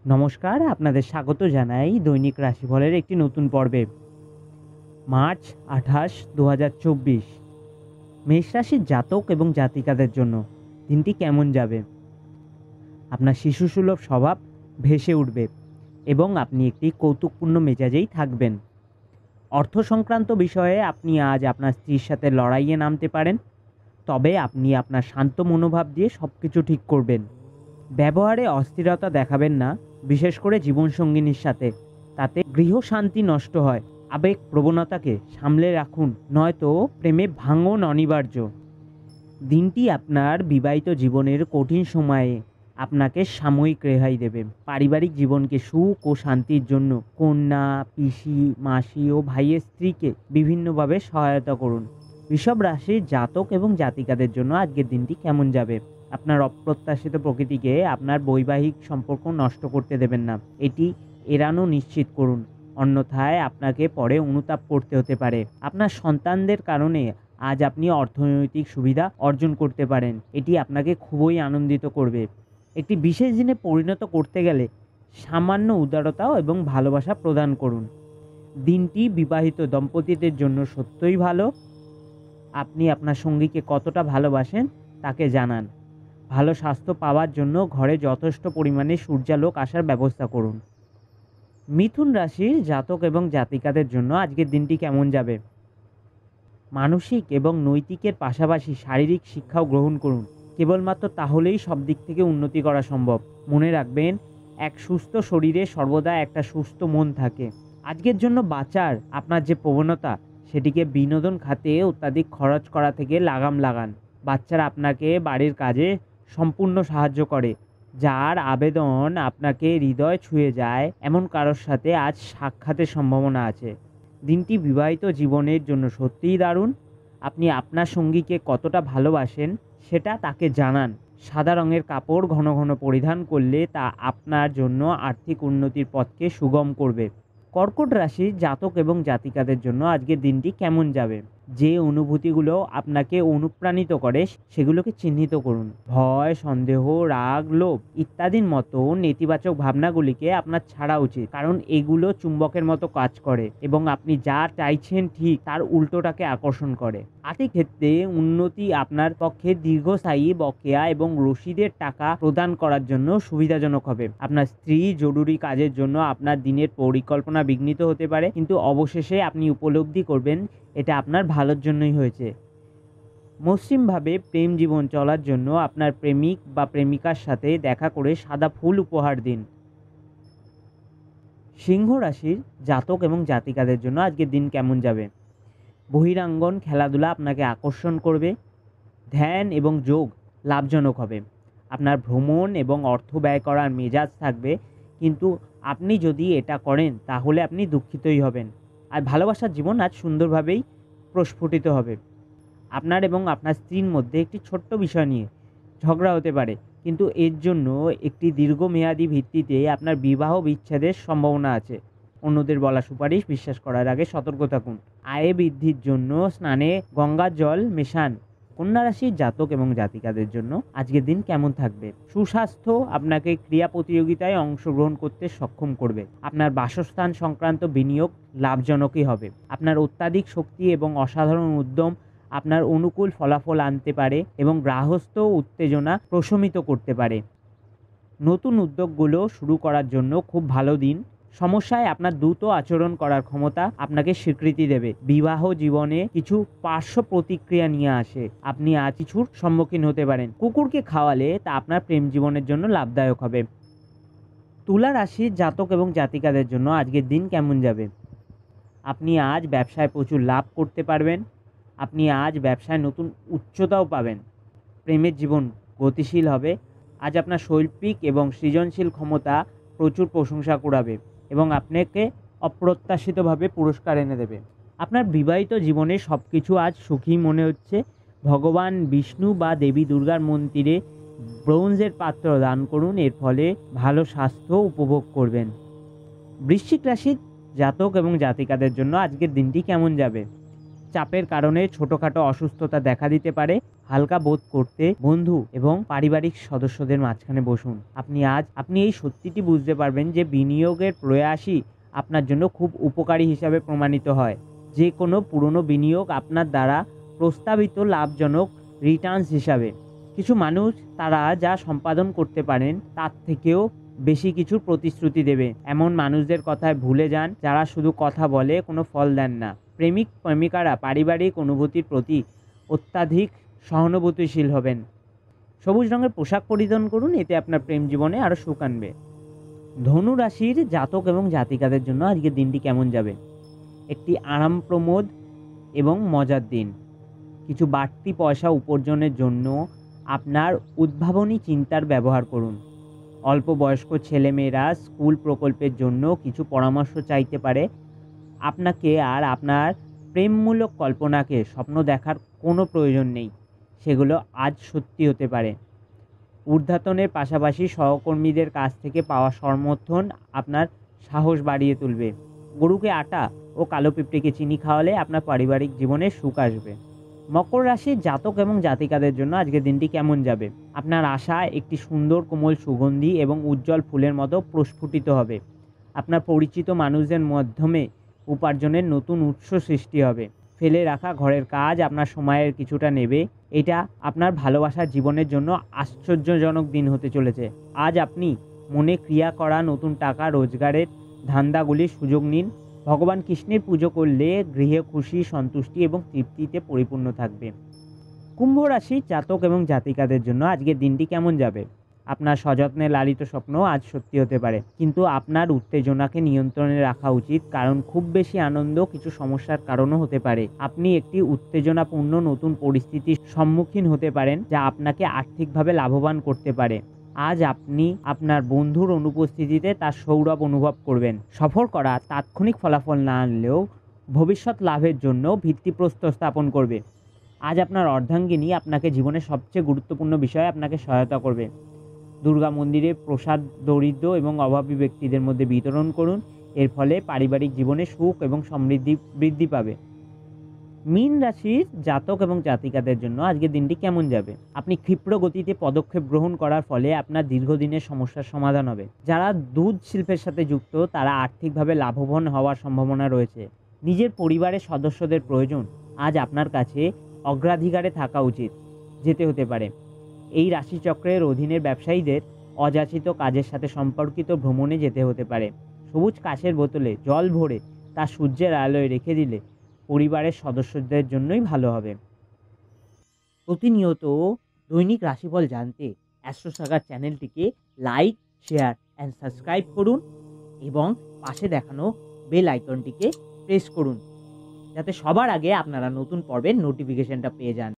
নমস্কার, আপনাদের স্বাগত জানাই দৈনিক রাশিফলের একটি নতুন পর্বে। মার্চ ২৮, ২০২৪ মেষ রাশির জাতক এবং জাতিকাদের জন্য দিনটি কেমন যাবে? আপনার শিশুসুলভ স্বভাব ভেসে উঠবে এবং আপনি একটি কৌতুকপূর্ণ মেজাজেই থাকবেন। অর্থ সংক্রান্ত বিষয়ে আপনি আজ আপনার স্ত্রীর সাথে লড়াইয়ে নামতে পারেন, তবে আপনি আপনার শান্ত মনোভাব দিয়ে সব কিছু ঠিক করবেন। ব্যবহারে অস্থিরতা দেখাবেন না, বিশেষ করে জীবনসঙ্গিনীর সাথে, তাতে গৃহশান্তি নষ্ট হয়। আবেগ প্রবণতাকে সামলে রাখুন, নয়তো প্রেমে ভাঙন অনিবার্য। দিনটি আপনার বিবাহিত জীবনের কঠিন সময়ে আপনাকে সাময়িক রেহাই দেবে। পারিবারিক জীবনকে সুখ ও শান্তির জন্য কন্যা, পিসি, মাসি ও ভাইয়ের স্ত্রীকে বিভিন্নভাবে সহায়তা করুন। বৃষভ রাশির জাতক এবং জাতিকাদের জন্য আজকের দিনটি কেমন যাবে? আপনার অপ্রত্যাশিত প্রকৃতিকে আপনার বৈবাহিক সম্পর্ক নষ্ট করতে দেবেন না, এটি এড়ানো নিশ্চিত করুন, অন্যথায় আপনাকে পরে অনুতাপ করতে হতে পারে। আপনার সন্তানদের কারণে আজ আপনি অর্থনৈতিক সুবিধা অর্জন করতে পারেন, এটি আপনাকে খুবই আনন্দিত করবে। একটি বিশেষ দিনে পরিণত করতে গেলে সামান্য উদারতা এবং ভালোবাসা প্রদান করুন। দিনটি বিবাহিত দম্পতিদের জন্য সত্যই ভালো। আপনি আপনার সঙ্গীকে কতটা ভালোবাসেন তাকে জানান। ভালো স্বাস্থ্য পাওয়ার জন্য ঘরে যথেষ্ট পরিমাণে সূর্যালোক আসার ব্যবস্থা করুন। মিথুন রাশির জাতক এবং জাতিকাদের জন্য আজকের দিনটি কেমন যাবে? মানসিক এবং নৈতিকের পাশাপাশি শারীরিক শিক্ষাও গ্রহণ করুন, কেবলমাত্র তাহলেই সব দিক থেকে উন্নতি করা সম্ভব। মনে রাখবেন, এক সুস্থ শরীরে সর্বদা একটা সুস্থ মন থাকে। আজকের জন্য বাঁচার আপনার যে প্রবণতা, সেটিকে বিনোদন খাতে অত্যাধিক খরচ করা থেকে লাগাম লাগান। বাচ্চারা আপনাকে বাড়ির কাজে সম্পূর্ণ সাহায্য করে, যার আবেদন আপনাকে হৃদয় ছুঁয়ে যায় এমন কারোর সাথে আজ সাক্ষাতের সম্ভাবনা আছে। দিনটি বিবাহিত জীবনের জন্য সত্যিই দারুণ। আপনি আপনার সঙ্গীকে কতটা ভালোবাসেন সেটা তাকে জানান। সাদা রঙের কাপড় ঘন ঘন পরিধান করলে তা আপনার জন্য আর্থিক উন্নতির পথকে সুগম করবে। কর্কট রাশির জাতক এবং জাতিকাদের জন্য আজকের দিনটি কেমন যাবে? যে অনুভূতিগুলো আপনাকে অনুপ্রাণিত করে সেগুলোকে চিহ্নিত করুন। ভয়, সন্দেহ, রাগ, লোভ ইত্যাদির মতো নেতিবাচক ভাবনাগুলিকে আপনার ছাড়া উচিত, কারণ এগুলো চুম্বকের মতো কাজ করে এবং আপনি যা চাইছেন ঠিক তার উল্টোটাকে আকর্ষণ করে। আর্থিক ক্ষেত্রে উন্নতি আপনার পক্ষে দীর্ঘস্থায়ী বকেয়া এবং রসিদের টাকা প্রদান করার জন্য সুবিধাজনক হবে। আপনার স্ত্রী জরুরি কাজের জন্য আপনার দিনের পরিকল্পনা বিঘ্নিত হতে পারে, কিন্তু অবশেষে আপনি উপলব্ধি করবেন এটা আপনার ভালোর জন্যই হয়েছে। মসৃণভাবে প্রেম জীবন চলার জন্য আপনার প্রেমিক বা প্রেমিকার সাথে দেখা করে সাদা ফুল উপহার দিন। সিংহ রাশির জাতক এবং জাতিকাদের জন্য আজকের দিন কেমন যাবে? বহিরাঙ্গন খেলাধুলা আপনাকে আকর্ষণ করবে। ধ্যান এবং যোগ লাভজনক হবে। আপনার ভ্রমণ এবং অর্থ ব্যয় করার মেজাজ থাকবে, কিন্তু আপনি যদি এটা করেন তাহলে আপনি দুঃখিতই হবেন। আর ভালোবাসার জীবন আজ সুন্দরভাবেই প্রস্ফুটিত হবে। আপনার এবং আপনার স্ত্রীর মধ্যে একটি ছোট্ট বিষয় নিয়ে ঝগড়া হতে পারে, কিন্তু এর জন্য একটি দীর্ঘমেয়াদী ভিত্তিতে আপনার বিবাহ বিচ্ছেদের সম্ভাবনা আছে। অন্যদের বলা সুপারিশ বিশ্বাস করার আগে সতর্ক থাকুন। আয় বৃদ্ধির জন্য স্নানে গঙ্গার জল মেশান। কন্যা রাশির জাতক এবং জাতিকাদের জন্য আজকের দিন কেমন থাকবে? সুস্বাস্থ্য আপনাকে ক্রীড়া প্রতিযোগিতায় অংশগ্রহণ করতে সক্ষম করবে। আপনার বাসস্থান সংক্রান্ত বিনিয়োগ লাভজনকই হবে। আপনার অত্যাধিক শক্তি এবং অসাধারণ উদ্যম আপনার অনুকূল ফলাফল আনতে পারে এবং গৃহস্থ উত্তেজনা প্রশমিত করতে পারে। নতুন উদ্যোগগুলো শুরু করার জন্য খুব ভালো দিন। সমস্যায় আপনার দ্রুত আচরণ করার ক্ষমতা আপনাকে স্বীকৃতি দেবে। বিবাহ জীবনে কিছু পার্শ্ব প্রতিক্রিয়া নিয়ে আসে, আপনি আজ কিছুর সম্মুখীন হতে পারেন। কুকুরকে খাওয়ালে তা আপনার প্রেম জীবনের জন্য লাভদায়ক হবে। তুলা রাশির জাতক এবং জাতিকাদের জন্য আজকের দিন কেমন যাবে? আপনি আজ ব্যবসায় প্রচুর লাভ করতে পারবেন। আপনি আজ ব্যবসায় নতুন উচ্চতাও পাবেন। প্রেমের জীবন গতিশীল হবে। আজ আপনার শৈল্পিক এবং সৃজনশীল ক্ষমতা প্রচুর প্রশংসা কুড়াবে এবং আপনাকে অপ্রত্যাশিতভাবে পুরস্কার এনে দেবে। আপনার বিবাহিত জীবনে সব কিছু আজ সুখী মনে হচ্ছে। ভগবান বিষ্ণু বা দেবী দুর্গার মন্দিরে ব্রোঞ্জের পাত্র দান করুন, এর ফলে ভালো স্বাস্থ্য উপভোগ করবেন। বৃশ্চিক রাশির জাতক এবং জাতিকাদের জন্য আজকের দিনটি কেমন যাবে? চাপের কারণে ছোটোখাটো অসুস্থতা দেখা দিতে পারে। হালকা বোধ করতে বন্ধু এবং পারিবারিক সদস্যদের মাঝখানে বসুন। আপনি এই সত্যিটি বুঝতে পারবেন যে বিনিয়োগের প্রয়াসই আপনার জন্য খুব উপকারী হিসাবে প্রমাণিত হয়। যে কোনো পুরনো বিনিয়োগ আপনার দ্বারা প্রস্তাবিত লাভজনক রিটার্নস হিসাবে। কিছু মানুষ তারা যা সম্পাদন করতে পারেন তার থেকেও বেশি কিছুর প্রতিশ্রুতি দেবে। এমন মানুষদের কথায় ভুলে যান যারা শুধু কথা বলে কোনো ফল দেন না। প্রেমিক প্রেমিকারা পারিবারিক অনুভূতির প্রতি অত্যাধিক সহানুভূতিশীল হবেন। সবুজ রঙের পোশাক পরিধান করুন, এতে আপনার প্রেম জীবনে আরও সুখ আনবে। ধনু রাশির জাতক এবং জাতিকাদের জন্য আজকের দিনটি কেমন যাবে? একটি আরামপ্রমোদ এবং মজার দিন। কিছু বাড়তি পয়সা উপার্জনের জন্য আপনার উদ্ভাবনী চিন্তার ব্যবহার করুন। অল্প বয়স্ক ছেলেমেয়েরা স্কুল প্রকল্পের জন্য কিছু পরামর্শ চাইতে পারে। আপনাকে আর আপনার প্রেমমূলক কল্পনাকে স্বপ্ন দেখার কোনো প্রয়োজন নেই, সেগুলো আজ সত্যি হতে পারে। ঊর্ধ্বতনের পাশাপাশি সহকর্মীদের কাছ থেকে পাওয়া সমর্থন আপনার সাহস বাড়িয়ে তুলবে। গরুকে আটা ও কালো পিঁপড়েকে চিনি খাওয়ালে আপনার পারিবারিক জীবনে সুখ আসবে। মকর রাশির জাতক এবং জাতিকাদের জন্য আজকের দিনটি কেমন যাবে? আপনার আশা একটি সুন্দর কোমল সুগন্ধি এবং উজ্জ্বল ফুলের মতো প্রস্ফুটিত হবে। আপনার পরিচিত মানুষদের মাধ্যমে উপার্জনের নতুন উৎস সৃষ্টি হবে। ফেলে রাখা ঘরের কাজ আপনার সময়ের কিছুটা নেবে। এটা আপনার ভালোবাসার জীবনের জন্য আশ্চর্যজনক দিন হতে চলেছে। আজ আপনি মনে ক্রিয়া করা নতুন টাকা রোজগারের ধান্দাগুলির সুযোগ নিন। ভগবান কৃষ্ণের পুজো করলে গৃহে খুশি, সন্তুষ্টি এবং তৃপ্তিতে পরিপূর্ণ থাকবে। কুম্ভ রাশির জাতক এবং জাতিকাদের জন্য আজকের দিনটি কেমন যাবে? আপনার সযত্নে লালিত স্বপ্ন আজ সত্যি হতে পারে, কিন্তু আপনার উত্তেজনাকে নিয়ন্ত্রণে রাখা উচিত, কারণ খুব বেশি আনন্দ কিছু সমস্যার কারণও হতে পারে। আপনি একটি উত্তেজনাপূর্ণ নতুন পরিস্থিতির সম্মুখীন হতে পারেন যা আপনাকে আর্থিকভাবে লাভবান করতে পারে। আজ আপনি আপনার বন্ধুর অনুপস্থিতিতে তার সৌরভ অনুভব করবেন। সফর করা তাৎক্ষণিক ফলাফল না আনলেও ভবিষ্যৎ লাভের জন্য ভিত্তিপ্রস্তর স্থাপন করবে। আজ আপনার অর্ধাঙ্গিনী আপনাকে জীবনের সবচেয়ে গুরুত্বপূর্ণ বিষয়ে আপনাকে সহায়তা করবে। দুর্গা মন্দিরে প্রসাদ দরিদ্র এবং অভাবী ব্যক্তিদের মধ্যে বিতরণ করুন। এর ফলে পারিবারিক জীবনে সুখ এবং সমৃদ্ধি বৃদ্ধি পাবে। মীন রাশির জাতক এবং জাতিকাদের জন্য আজকের দিনটি কেমন যাবে? আপনি ক্ষিপ্র গতিতে পদক্ষেপ গ্রহণ করার ফলে আপনার দীর্ঘদিনের সমস্যার সমাধান হবে। যারা দুধ শিল্পের সাথে যুক্ত তারা আর্থিকভাবে লাভবান হওয়ার সম্ভাবনা রয়েছে। নিজের পরিবারের সদস্যদের প্রয়োজন আজ আপনার কাছে অগ্রাধিকারে থাকা উচিত যেতে হতে পারে। এই রাশিচক্রের অধীনের ব্যবসায়ীদের অযাচিত কাজের সাথে সম্পর্কিত ভ্রমণে যেতে হতে পারে। সবুজ কাঁচের বোতলে জল ভরে তা সূর্যের আলোয় রেখে দিলে পরিবারের সদস্যদের জন্যই ভালো হবে। প্রতিনিয়ত দৈনিক রাশিফল জানতে অ্যাস্ট্রোসাগার চ্যানেলটিকে লাইক, শেয়ার অ্যান্ড সাবস্ক্রাইব করুন এবং পাশে দেখানো বেল আইকনটিকে প্রেস করুন, যাতে সবার আগে আপনারা নতুন পর্বের নোটিফিকেশনটা পেয়ে যান।